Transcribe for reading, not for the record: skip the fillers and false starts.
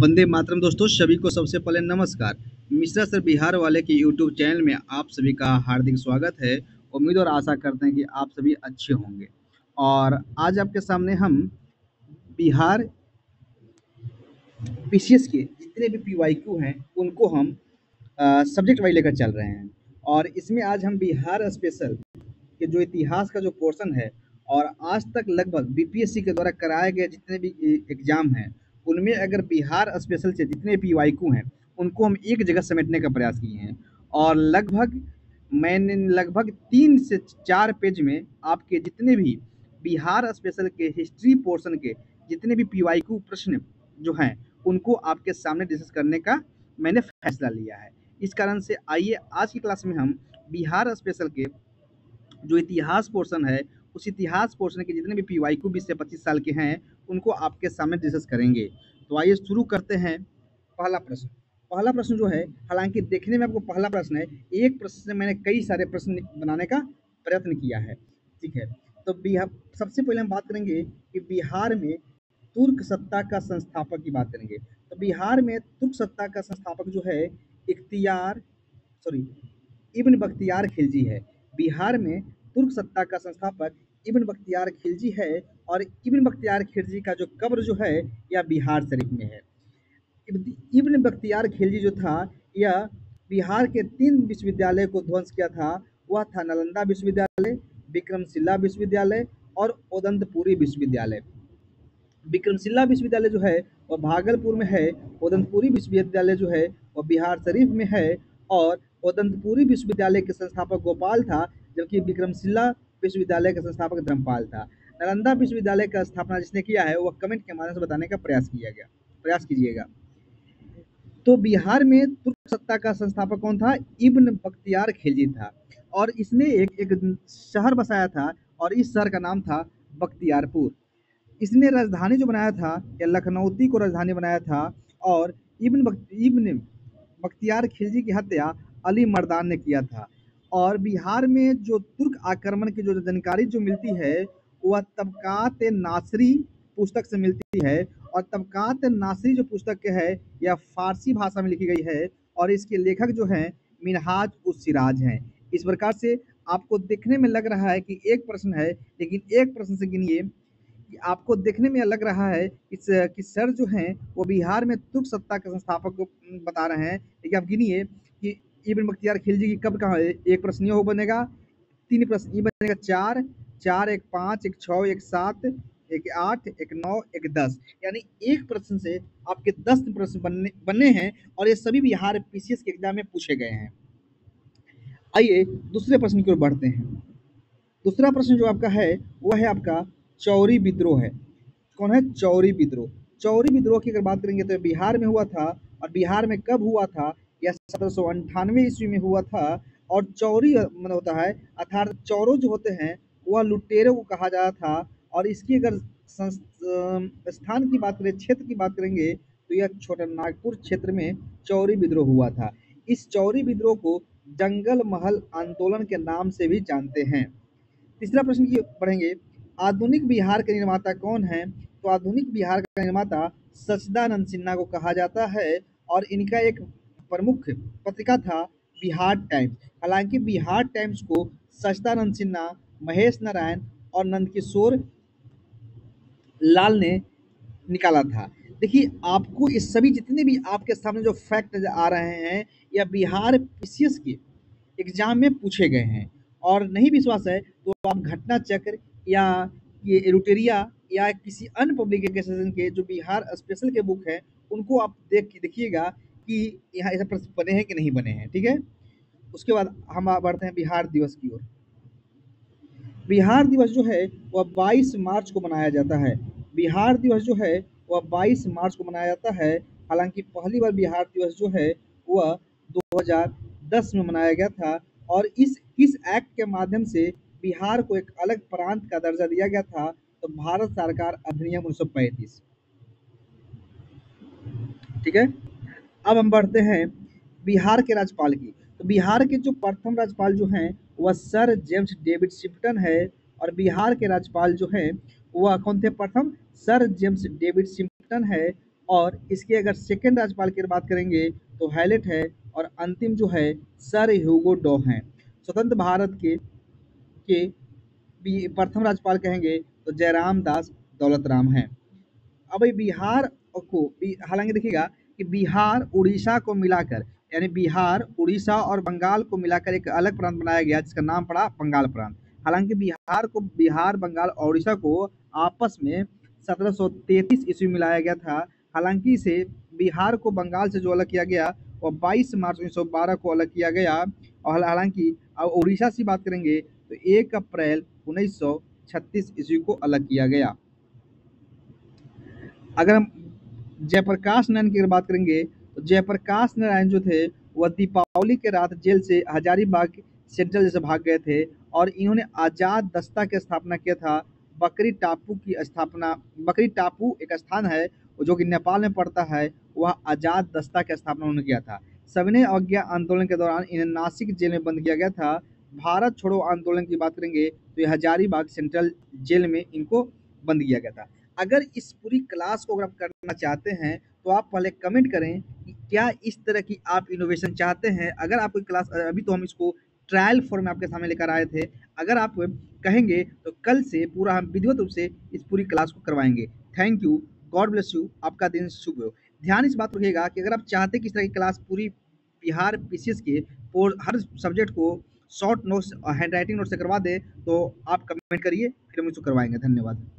वंदे मातरम दोस्तों, सभी को सबसे पहले नमस्कार। मिश्रा सर बिहार वाले के यूट्यूब चैनल में आप सभी का हार्दिक स्वागत है। उम्मीद और आशा करते हैं कि आप सभी अच्छे होंगे। और आज आपके सामने हम बिहार पीसीएस के जितने भी पीवाईक्यू हैं उनको हम सब्जेक्ट वाइज लेकर चल रहे हैं। और इसमें आज हम बिहार स्पेशल के जो इतिहास का जो पोर्शन है और आज तक लगभग बीपीएससी के द्वारा कराए गए जितने भी एग्जाम हैं उनमें अगर बिहार स्पेशल से जितने पीवाईक्यू हैं उनको हम एक जगह समेटने का प्रयास किए हैं। और मैंने लगभग 3 से 4 पेज में आपके जितने भी बिहार स्पेशल के हिस्ट्री पोर्शन के जितने भी पीवाईक्यू प्रश्न जो हैं उनको आपके सामने डिस्कस करने का मैंने फैसला लिया है। इस कारण से आइए आज की क्लास में हम बिहार स्पेशल के जो इतिहास पोर्शन है उस इतिहास पोर्शन के जितने भी पीवाईक्यू 20 से 25 साल के हैं उनको आपके सामने डिस्कस करेंगे। तो आइए शुरू करते हैं। पहला प्रश्न जो है, हालांकि देखने में आपको पहला प्रश्न है, एक प्रश्न से मैंने कई सारे प्रश्न बनाने का प्रयत्न किया है। ठीक है, तो बिहार सबसे पहले हम बात करेंगे कि बिहार में तुर्क सत्ता का संस्थापक की बात करेंगे। तो बिहार में तुर्क सत्ता का संस्थापक जो है इब्न बख्तियार खिलजी है। बिहार में तुर्क सत्ता का संस्थापक इब्न बख्तियार खिलजी है। और इब्न बख्तियार खिलजी का जो कब्र जो है यह बिहार शरीफ में है। इब्न बख्तियार खिलजी जो था यह बिहार के 3 विश्वविद्यालय को ध्वंस किया था। वह था नालंदा विश्वविद्यालय, विक्रमशिला विश्वविद्यालय और ओदंतपुरी विश्वविद्यालय। विक्रमशिला विश्वविद्यालय जो है वह भागलपुर में है। ओदंतपुरी विश्वविद्यालय जो है वह बिहार शरीफ में है। और ओदंतपुरी विश्वविद्यालय के संस्थापक गोपाल था, जबकि विक्रमशिला विश्वविद्यालय का संस्थापक धर्मपाल था। नालंदा विश्वविद्यालय का स्थापना जिसने किया है वह कमेंट के माध्यम से बताने का प्रयास कीजिएगा। तो बिहार में तुर्क सत्ता का संस्थापक कौन था? इब्न बख्तियार खिलजी था। और इसने एक शहर बसाया था और इस शहर का नाम था बख्तियारपुर। इसने राजधानी जो बनाया था या लखनऊती को राजधानी बनाया था। और इब्न बख्तियार खिलजी की हत्या अली मर्दान ने किया था। और बिहार में जो तुर्क आक्रमण की जो जानकारी जो मिलती है वह तबकात नासरी पुस्तक से मिलती है। और तबकात नासरी जो पुस्तक है यह फारसी भाषा में लिखी गई है और इसके लेखक जो हैं मिनहाज उस सिराज हैं। इस प्रकार से आपको देखने में लग रहा है कि एक प्रश्न है, लेकिन एक प्रश्न से गिनिए कि आपको देखने में लग रहा है कि सर जो हैं वो बिहार में तुर्क सत्ता के संस्थापक को बता रहे हैं, लेकिन आप गिनिए कि इब्न बख्तियार खिलजी की कब कहाँ है। एक प्रश्न ये हो बनेगा, 3 प्रश्न ये बनेगा, 4 4 1 5 1 6 1 7 1 8 1 9 1 10, यानी एक प्रश्न से आपके 10 प्रश्न बनने हैं और ये सभी बिहार पीसीएस के एग्जाम में पूछे गए हैं। आइए दूसरे प्रश्न की ओर बढ़ते हैं। दूसरा प्रश्न जो आपका है वह है आपका चौरी विद्रोह है। कौन है? चौरी विद्रोह। चौरी विद्रोह की अगर बात करेंगे तो बिहार में हुआ था। और बिहार में कब हुआ था? यह 1798 ईस्वी में हुआ था। और चौरी मतलब होता है अर्थात चौरो जो होते हैं वह लुटेरों को कहा जाता था। और इसकी अगर स्थान की बात करें, क्षेत्र की बात करेंगे तो यह छोटा नागपुर क्षेत्र में चौरी विद्रोह हुआ था। इस चौरी विद्रोह को जंगल महल आंदोलन के नाम से भी जानते हैं। तीसरा प्रश्न की पढ़ेंगे, आधुनिक बिहार के निर्माता कौन है? तो आधुनिक बिहार का निर्माता सच्चिदानंद सिन्हा को कहा जाता है। और इनका एक प्रमुख पत्रिका था बिहार टाइम्स। हालांकि बिहार टाइम्स को सच्चिदानंद सिन्हा, महेश नारायण और नंदकिशोर लाल ने निकाला था। देखिए, आपको इस सभी जितने भी आपके सामने जो फैक्ट आ रहे हैं यह बिहार पीसीएस के एग्जाम में पूछे गए हैं। और नहीं विश्वास है तो आप घटना चक्र या ये एरुटेरिया या किसी अन्य पब्लिकेशन के जो बिहार स्पेशल के बुक हैं उनको आप देखिएगा कि यहाँ ऐसे प्रश्न बने हैं कि नहीं बने हैं। ठीक है, उसके बाद हम बढ़ते हैं बिहार दिवस की ओर। बिहार दिवस जो है वह 22 मार्च को मनाया जाता है। बिहार दिवस जो है वह 22 मार्च को मनाया जाता है। हालांकि पहली बार बिहार दिवस जो है वह 2010 में मनाया गया था। और इस एक्ट के माध्यम से बिहार को एक अलग प्रांत का दर्जा दिया गया था। तो भारत सरकार अधिनियम 1935। ठीक है, अब हम बढ़ते हैं बिहार के राज्यपाल की। तो बिहार के जो प्रथम राज्यपाल जो हैं वह सर जेम्स डेविड शिफ्टन है। और बिहार के राज्यपाल जो हैं वह कौन थे? प्रथम सर जेम्स डेविड शिफ्टन है। और इसके अगर सेकंड राज्यपाल की बात करेंगे तो हैलेट है, और अंतिम जो है सर ह्यूगो डॉ हैं। स्वतंत्र भारत के प्रथम राज्यपाल कहेंगे तो जयराम दास दौलत राम हैं। अब ये बिहार को हालांकि देखिएगा कि बिहार उड़ीसा को मिलाकर, यानी बिहार उड़ीसा और बंगाल को मिलाकर एक अलग प्रांत बनाया गया जिसका नाम पड़ा बंगाल प्रांत। हालांकि बिहार बंगाल और उड़ीसा को आपस में 1733 ईस्वी में मिलाया गया था। हालांकि इसे बिहार को बंगाल से जो अलग किया गया वो 22 मार्च 1912 को अलग किया गया। और हालांकि अब उड़ीसा से बात करेंगे तो 1 अप्रैल 1936 ईस्वी को अलग किया गया। अगर हम जयप्रकाश नारायण की अगर बात करेंगे तो जयप्रकाश नारायण जो थे वह दीपावली के रात जेल से हजारीबाग सेंट्रल जेल से भाग गए थे, और इन्होंने आजाद दस्ता की स्थापना किया था। बकरी टापू एक स्थान है जो कि नेपाल में पड़ता है, वह आजाद दस्ता की स्थापना उन्होंने किया था। सविनय अवज्ञा आंदोलन के दौरान इन्हें नासिक जेल में बंद किया गया था। भारत छोड़ो आंदोलन की बात करेंगे तो ये हजारीबाग सेंट्रल जेल में इनको बंद किया गया था। अगर इस पूरी क्लास को अगर आप करना चाहते हैं तो आप पहले कमेंट करें कि क्या इस तरह की आप इनोवेशन चाहते हैं। अगर आप कोई क्लास, अभी तो हम इसको ट्रायल फॉर्म में आपके सामने लेकर आए थे, अगर आप कहेंगे तो कल से पूरा हम विधिवत रूप से इस पूरी क्लास को करवाएंगे। Thank you, God bless you, आपका दिन शुभ हो। ध्यान इस बात रखिएगा कि अगर आप चाहते कि इस तरह की क्लास पूरी बिहार पीसीएस के हर सब्जेक्ट को short notes hand writing note से करवा दे तो आप कमेंट करिए, फिर हम इसको करवाएंगे। धन्यवाद।